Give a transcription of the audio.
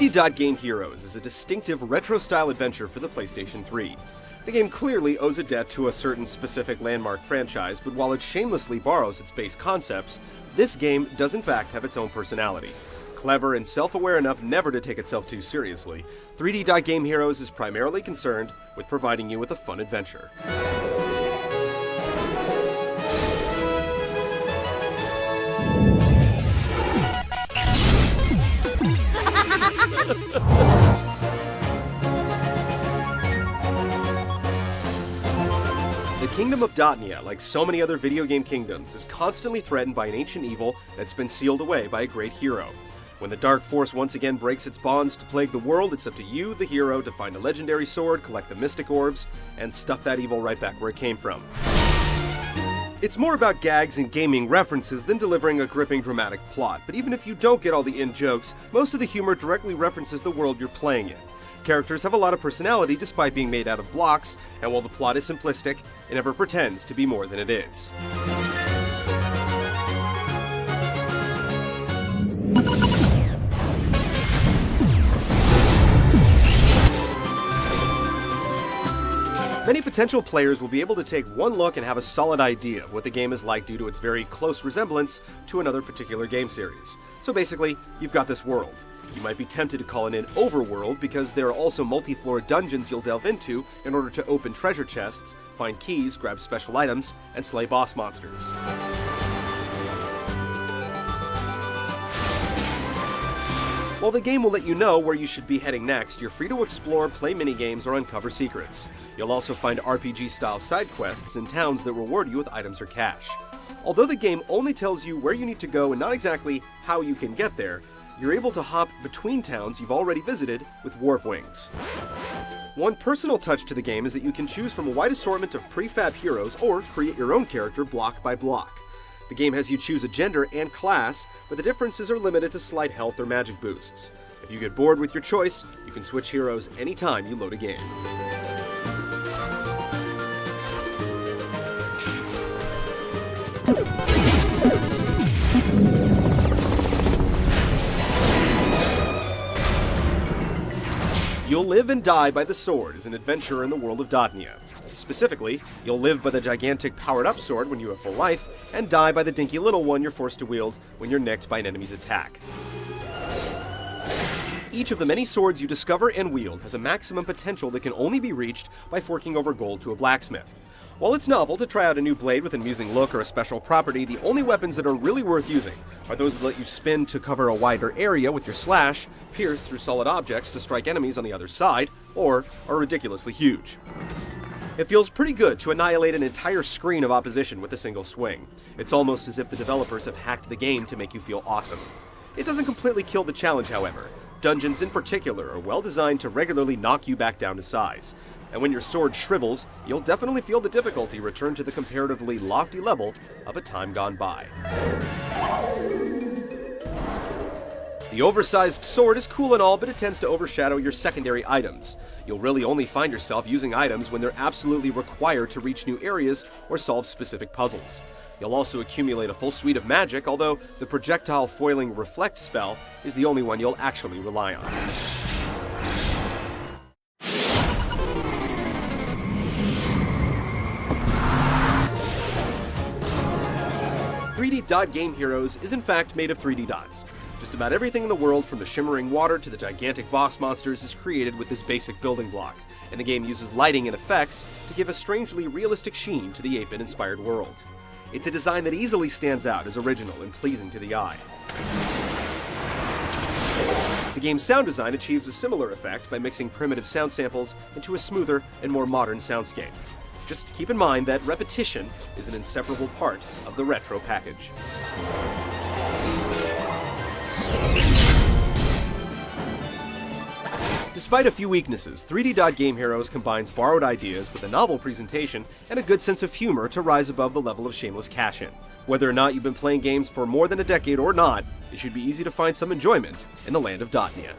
3D Game Heroes is a distinctive retro-style adventure for the PlayStation 3. The game clearly owes a debt to a certain specific landmark franchise, but while it shamelessly borrows its base concepts, this game does in fact have its own personality. Clever and self-aware enough never to take itself too seriously, 3D Game Heroes is primarily concerned with providing you with a fun adventure. The Kingdom of Dotnia, like so many other video game kingdoms, is constantly threatened by an ancient evil that's been sealed away by a great hero. When the Dark Force once again breaks its bonds to plague the world, it's up to you, the hero, to find a legendary sword, collect the mystic orbs, and stuff that evil right back where it came from. It's more about gags and gaming references than delivering a gripping dramatic plot, but even if you don't get all the in-jokes, most of the humor directly references the world you're playing in. Characters have a lot of personality despite being made out of blocks, and while the plot is simplistic, it never pretends to be more than it is. Many potential players will be able to take one look and have a solid idea of what the game is like due to its very close resemblance to another particular game series. So basically, you've got this world. You might be tempted to call it an overworld because there are also multi-floor dungeons you'll delve into in order to open treasure chests, find keys, grab special items, and slay boss monsters. While the game will let you know where you should be heading next, you're free to explore, play minigames, or uncover secrets. You'll also find RPG-style side quests in towns that reward you with items or cash. Although the game only tells you where you need to go and not exactly how you can get there, you're able to hop between towns you've already visited with warp wings. One personal touch to the game is that you can choose from a wide assortment of prefab heroes or create your own character block by block. The game has you choose a gender and class, but the differences are limited to slight health or magic boosts. If you get bored with your choice, you can switch heroes anytime you load a game. You'll live and die by the sword as an adventurer in the world of Dotnia. Specifically, you'll live by the gigantic powered-up sword when you have full life, and die by the dinky little one you're forced to wield when you're nicked by an enemy's attack. Each of the many swords you discover and wield has a maximum potential that can only be reached by forking over gold to a blacksmith. While it's novel to try out a new blade with an amusing look or a special property, the only weapons that are really worth using are those that let you spin to cover a wider area with your slash, pierce through solid objects to strike enemies on the other side, or are ridiculously huge. It feels pretty good to annihilate an entire screen of opposition with a single swing. It's almost as if the developers have hacked the game to make you feel awesome. It doesn't completely kill the challenge, however. Dungeons in particular are well designed to regularly knock you back down to size. And when your sword shrivels, you'll definitely feel the difficulty return to the comparatively lofty level of a time gone by. The oversized sword is cool and all, but it tends to overshadow your secondary items. You'll really only find yourself using items when they're absolutely required to reach new areas or solve specific puzzles. You'll also accumulate a full suite of magic, although the projectile foiling reflect spell is the only one you'll actually rely on. 3D Game Heroes is in fact made of 3D dots. Just about everything in the world, from the shimmering water to the gigantic boss monsters, is created with this basic building block, and the game uses lighting and effects to give a strangely realistic sheen to the 8-bit inspired world. It's a design that easily stands out as original and pleasing to the eye. The game's sound design achieves a similar effect by mixing primitive sound samples into a smoother and more modern soundscape. Just keep in mind that repetition is an inseparable part of the retro package. Despite a few weaknesses, 3D Game Heroes combines borrowed ideas with a novel presentation and a good sense of humor to rise above the level of shameless cash-in. Whether or not you've been playing games for more than a decade or not, it should be easy to find some enjoyment in the land of Dotnia.